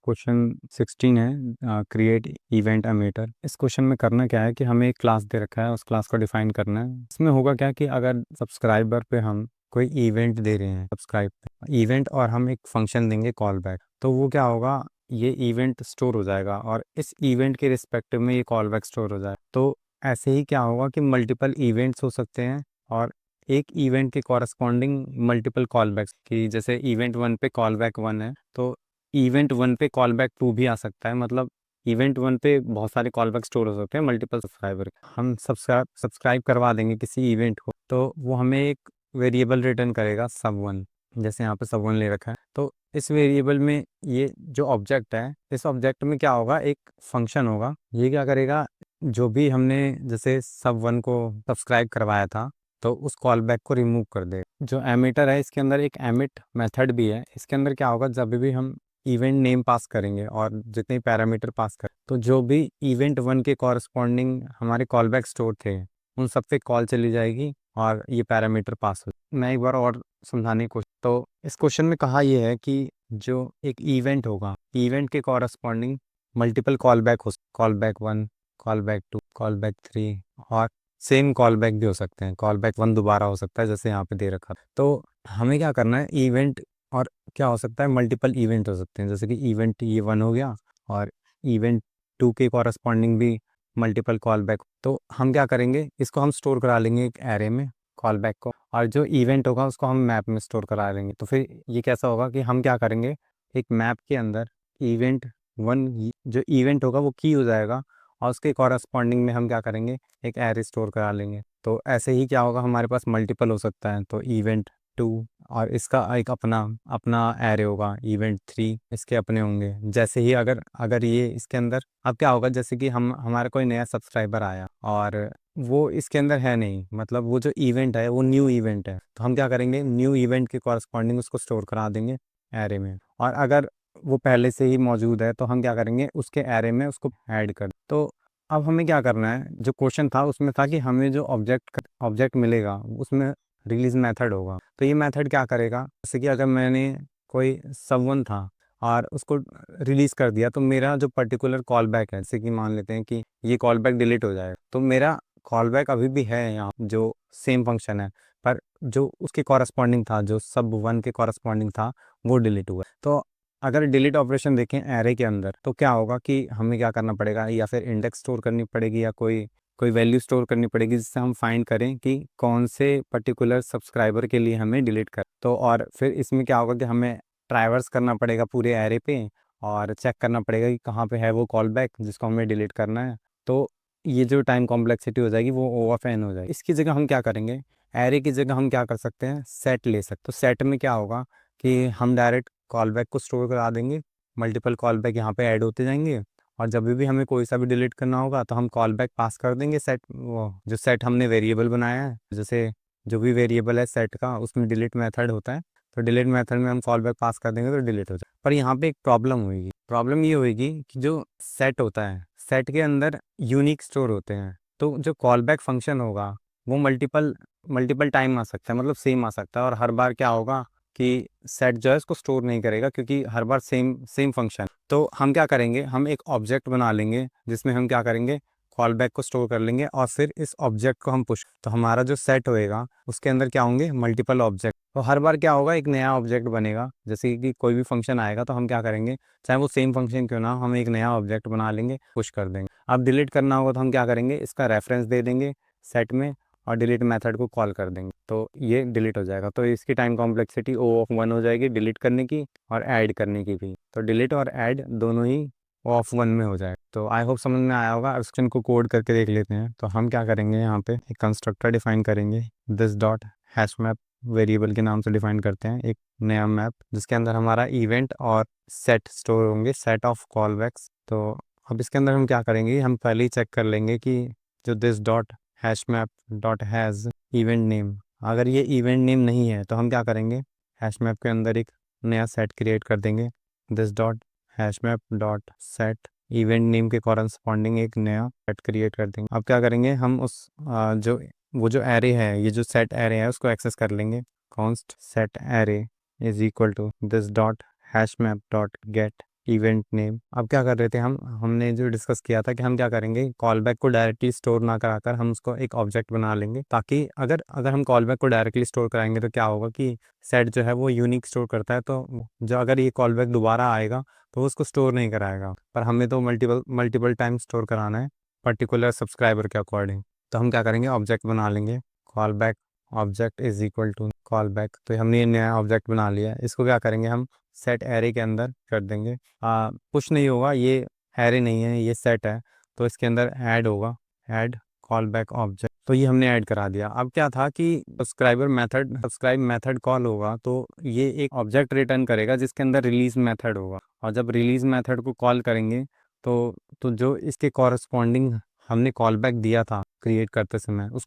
Question 16 है, create event ammeter. इस question में करना क्या है कि हमें एक क्लास दे रखा है, उस क्लास को डिफाइन करना है। इसमें होगा क्या कि अगर सब्सक्राइबर पे हम कोई इवेंट दे रहे हैं, सब्सक्राइब इवेंट, और हम एक फंक्शन देंगे कॉल बैक, तो वो क्या होगा, ये इवेंट स्टोर हो जाएगा और इस इवेंट के रिस्पेक्टिव में ये कॉल बैक स्टोर हो जाएगा। तो ऐसे ही क्या होगा कि मल्टीपल इवेंट्स हो सकते हैं और एक इवेंट के कॉरस्पॉन्डिंग मल्टीपल कॉल बैक्स की, जैसे इवेंट 1 पे कॉल बैक 1 है तो इवेंट 1 पे कॉल बैक 2 भी आ सकता है। मतलब इवेंट 1 पे बहुत सारे कॉल बैक स्टोर हो सकते हैं मल्टीपल सब्सक्राइबर। हम सब्सक्राइब करवा देंगे किसी इवेंट को, तो वो हमें एक वेरिएबल रिटर्न करेगा सब1, जैसे यहाँ पे सब1 ले रखा है। तो इस वेरिएबल में ये जो ऑब्जेक्ट है, इस ऑब्जेक्ट में क्या होगा, एक फंक्शन होगा। ये क्या करेगा, जो भी हमने जैसे सब1 को सब्सक्राइब करवाया था तो उस कॉल बैक को रिमूव कर दे। जो एमिटर है इसके अंदर एक एमिट मेथड भी है। इसके अंदर क्या होगा, जब भी हम इवेंट नेम पास करेंगे और जितने पैरामीटर पास करें, तो जो भी इवेंट 1 के कॉरस्पॉन्डिंग हमारे कॉल बैक स्टोर थे उन सब पे कॉल चली जाएगी और ये पैरामीटर पास हो। मैं एक बार और समझाने की कोशिश, तो इस क्वेश्चन में कहा यह है कि जो एक इवेंट होगा, इवेंट के कॉरस्पॉन्डिंग मल्टीपल कॉल बैक हो, call back 1, call back 2, call back 3, और सेम कॉल बैक भी हो सकते हैं। कॉल बैक 1 दोबारा हो सकता है जैसे यहाँ पे दे रखा। तो हमें क्या करना है, इवेंट और क्या हो सकता है, मल्टीपल इवेंट हो सकते हैं, जैसे कि इवेंट ये 1 हो गया और इवेंट 2 के कॉरस्पॉन्डिंग भी मल्टीपल कॉल बैक। तो हम क्या करेंगे, इसको हम स्टोर करा लेंगे एक एरे में, कॉल बैक को, और जो इवेंट होगा उसको हम मैप में स्टोर करा लेंगे। तो फिर ये कैसा होगा कि हम क्या करेंगे, एक मैप के अंदर इवेंट 1, जो इवेंट होगा वो की हो जाएगा और उसके कॉरस्पॉन्डिंग में हम क्या करेंगे, एक एरे स्टोर करा लेंगे। तो ऐसे ही क्या होगा, हमारे पास मल्टीपल हो सकता है, तो इवेंट 2 और इसका एक अपना अपना एरे होगा, इवेंट 3 इसके अपने होंगे। जैसे ही अगर अगर ये इसके अंदर, अब क्या होगा, जैसे कि हम हमारा कोई नया सब्सक्राइबर आया और वो इसके अंदर है नहीं, मतलब वो जो इवेंट है वो न्यू इवेंट है, तो हम क्या करेंगे, न्यू इवेंट के कॉरस्पॉन्डिंग उसको स्टोर करा देंगे एरे में। और अगर वो पहले से ही मौजूद है तो हम क्या करेंगे, उसके एरे में उसको ऐड कर। तो अब हमें क्या करना है, जो क्वेश्चन था उसमें था कि हमें जो ऑब्जेक्ट मिलेगा उसमें रिलीज मेथड होगा। तो ये मेथड क्या करेगा, जैसे कि अगर मैंने कोई सबवन था और उसको रिलीज कर दिया, तो मेरा जो पर्टिकुलर कॉल बैक है, जैसे कि मान लेते हैं कि ये कॉल बैक डिलीट हो जाएगा, तो मेरा कॉल बैक अभी भी है यहाँ, जो सेम फंक्शन है, पर जो उसके कॉरस्पॉन्डिंग था, जो सब1 के कॉरस्पॉन्डिंग था, वो डिलीट हुआ। तो अगर डिलीट ऑपरेशन देखें एरे के अंदर, तो क्या होगा कि हमें क्या करना पड़ेगा, या फिर इंडेक्स स्टोर करनी पड़ेगी या कोई कोई वैल्यू स्टोर करनी पड़ेगी जिससे हम फाइंड करें कि कौन से पर्टिकुलर सब्सक्राइबर के लिए हमें डिलीट कर। तो और फिर इसमें क्या होगा कि हमें ट्रैवर्स करना पड़ेगा पूरे एरे पे और चेक करना पड़ेगा कि कहाँ पे है वो कॉल बैक जिसको हमें डिलीट करना है। तो ये जो टाइम कॉम्प्लेक्सिटी हो जाएगी वो O ऑफ n हो जाएगी। इसकी जगह हम क्या करेंगे, एरे की जगह हम क्या कर सकते हैं, सेट ले सकते। तो सेट में क्या होगा कि हम डायरेक्ट कॉल बैक को स्टोर करा देंगे, मल्टीपल कॉल बैक यहाँ पे ऐड होते जाएंगे, और जब भी हमें कोई सा भी डिलीट करना होगा तो हम कॉल बैक पास कर देंगे सेट, वो जो सेट हमने वेरिएबल बनाया है, जैसे जो भी वेरिएबल है सेट का उसमें डिलीट मेथड होता है, तो डिलीट मेथड में हम कॉल बैक पास कर देंगे तो डिलीट हो जाए। पर यहाँ पे एक प्रॉब्लम होगी, प्रॉब्लम ये होगी कि जो सेट होता है, सेट के अंदर यूनिक स्टोर होते हैं, तो जो कॉल बैक फंक्शन होगा वो मल्टीपल मल्टीपल टाइम आ सकता है, मतलब सेम आ सकता है, और हर बार क्या होगा कि सेट जो है इसको स्टोर नहीं करेगा क्योंकि हर बार सेम सेम फंक्शन। तो हम क्या करेंगे, हम एक ऑब्जेक्ट बना लेंगे जिसमें हम क्या करेंगे, कॉल बैक को स्टोर कर लेंगे और फिर इस ऑब्जेक्ट को हम पुश, तो हमारा जो सेट होएगा उसके अंदर क्या होंगे, मल्टीपल ऑब्जेक्ट। तो हर बार क्या होगा, एक नया ऑब्जेक्ट बनेगा, जैसे कि कोई भी फंक्शन आएगा तो हम क्या करेंगे, चाहे वो सेम फंक्शन क्यों ना हो, हम एक नया ऑब्जेक्ट बना लेंगे, पुश कर देंगे। अब डिलीट करना होगा तो हम क्या करेंगे, इसका रेफरेंस दे देंगे सेट में और डिलीट मेथड को कॉल कर देंगे, तो ये डिलीट हो जाएगा। तो इसकी टाइम कॉम्प्लेक्सिटी O ऑफ 1 हो जाएगी डिलीट करने की और ऐड करने की भी। तो डिलीट और ऐड दोनों ही O ऑफ 1 में हो जाएगा। तो आई होप समझ में आया होगा। क्वेश्चन को कोड करके देख लेते हैं। तो हम क्या करेंगे, यहाँ पे एक कंस्ट्रक्टर डिफाइन करेंगे, this dot hash map variable के नाम से डिफाइन करते हैं एक नया मैप, जिसके अंदर हमारा इवेंट और सेट स्टोर होंगे, सेट ऑफ कॉल बैक्स। तो अब इसके अंदर हम क्या करेंगे, हम पहले ही चेक कर लेंगे कि जो this dot hash map dot has event name, अगर ये इवेंट नेम नहीं है तो हम क्या करेंगे, हैश मैप के अंदर एक नया सेट क्रिएट कर देंगे, this dot hash map dot set event name के कॉरस्पॉन्डिंग एक नया सेट क्रिएट कर देंगे। अब क्या करेंगे, हम उस जो वो जो एरे है, ये जो सेट एरे है उसको एक्सेस कर लेंगे, const set array is equal to this dot hash map dot get event name. अब क्या कर रहे थे हमने जो डिस्कस किया था कि हम क्या करेंगे, कॉल बैक को डायरेक्टली स्टोर ना कराकर हम उसको एक ऑब्जेक्ट बना लेंगे, ताकि अगर अगर हम कॉल बैक को डायरेक्टली स्टोर कराएंगे तो क्या होगा कि सेट जो है वो यूनिक स्टोर करता है, तो जो अगर ये कॉल बैक दोबारा आएगा तो वो उसको स्टोर नहीं कराएगा। पर हमें तो मल्टीपल मल्टीपल टाइम स्टोर कराना है पर्टिकुलर सब्सक्राइबर के अकॉर्डिंग। तो हम क्या करेंगे, ऑब्जेक्ट बना लेंगे, call back object is equal to call back. तो हमने ये नया ऑब्जेक्ट बना लिया है। इसको क्या करेंगे, हम सेट एरे के अंदर कर देंगे। पुश नहीं होगा, ये एरे नहीं है, ये सेट है, तो इसके अंदर ऐड होगा, ऐड कॉल बैक ऑब्जेक्ट। तो ये हमने ऐड करा दिया। अब क्या था कि सब्सक्राइब मेथड कॉल होगा तो ये एक ऑब्जेक्ट रिटर्न करेगा जिसके अंदर रिलीज मेथड होगा। और जब रिलीज मेथड को कॉल करेंगे तो जो इसके कॉरस्पॉन्डिंग हमने कॉल बैक दिया था क्रिएट करते समय, उस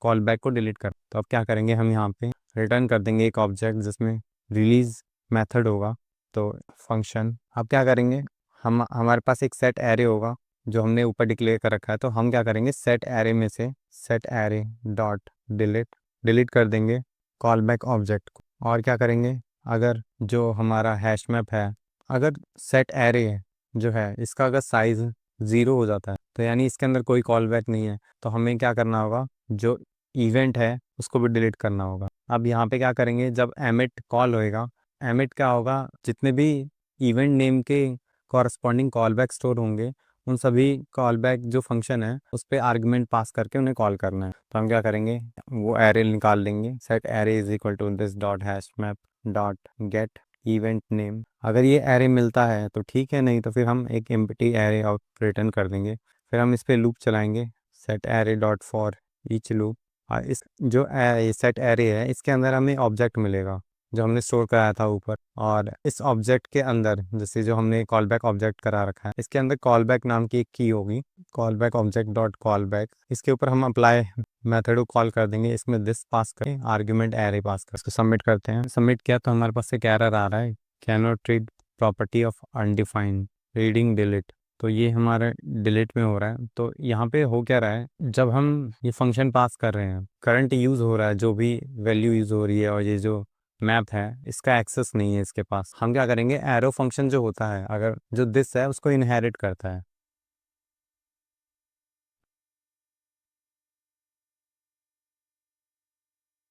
कॉल बैक को डिलीट कर। तो अब क्या करेंगे, हम यहाँ पे रिटर्न कर देंगे एक ऑब्जेक्ट जिसमें रिलीज मेथड होगा। तो फंक्शन, अब क्या करेंगे, हमारे पास एक सेट एरे होगा जो हमने ऊपर डिक्लेयर कर रखा है। तो हम क्या करेंगे, सेट एरे में से सेट एरे डॉट डिलीट कर देंगे कॉल बैक ऑब्जेक्ट को। और क्या करेंगे, अगर जो हमारा हैश मैप है, अगर सेट एरे जो है इसका अगर साइज 0 हो जाता है तो यानी इसके अंदर कोई कॉल बैक नहीं है, तो हमें क्या करना होगा, जो इवेंट है उसको भी डिलीट करना होगा। अब यहाँ पे क्या करेंगे, जब एमिट कॉल होएगा, एमिट क्या होगा, जितने भी इवेंट नेम के कॉरस्पॉन्डिंग कॉल बैक स्टोर होंगे उन सभी कॉल बैक जो फंक्शन है उस पर आर्गुमेंट पास करके उन्हें कॉल करना है। तो हम क्या करेंगे, वो एरे निकाल लेंगे, set array is equal to this dot hash map dot get event name. अगर ये एरे मिलता है तो ठीक है, नहीं तो फिर हम एक एम्प्टी एरे रिटर्न कर देंगे। फिर हम इस पे लूप चलाएंगे, set array dot for each loop. इस जो सेट एरे है इसके अंदर हमें ऑब्जेक्ट मिलेगा जो हमने स्टोर कराया था ऊपर। और इस ऑब्जेक्ट के अंदर, जैसे जो हमने कॉल बैक ऑब्जेक्ट करा रखा है, इसके अंदर कॉल बैक नाम की एक की होगी, call back object dot call back. इसके ऊपर हम अप्लाई मेथड को कॉल कर देंगे, इसमें दिस पास करें, आर्ग्यूमेंट एरे पास कर, इसको सबमिट करते हैं। सबमिट किया तो हमारे पास एक एरर आ रहा है, can not read property of undefined reading delete. तो ये हमारा डिलीट में हो रहा है। तो यहाँ पे हो क्या रहा है, जब हम ये फंक्शन पास कर रहे हैं, करंट यूज़ हो रहा है, जो भी वैल्यू यूज़ हो रही है, और ये जो मैप है इसका एक्सेस नहीं है इसके पास। हम क्या करेंगे, एरो फंक्शन जो होता है, अगर जो दिस है उसको इनहेरिट करता है,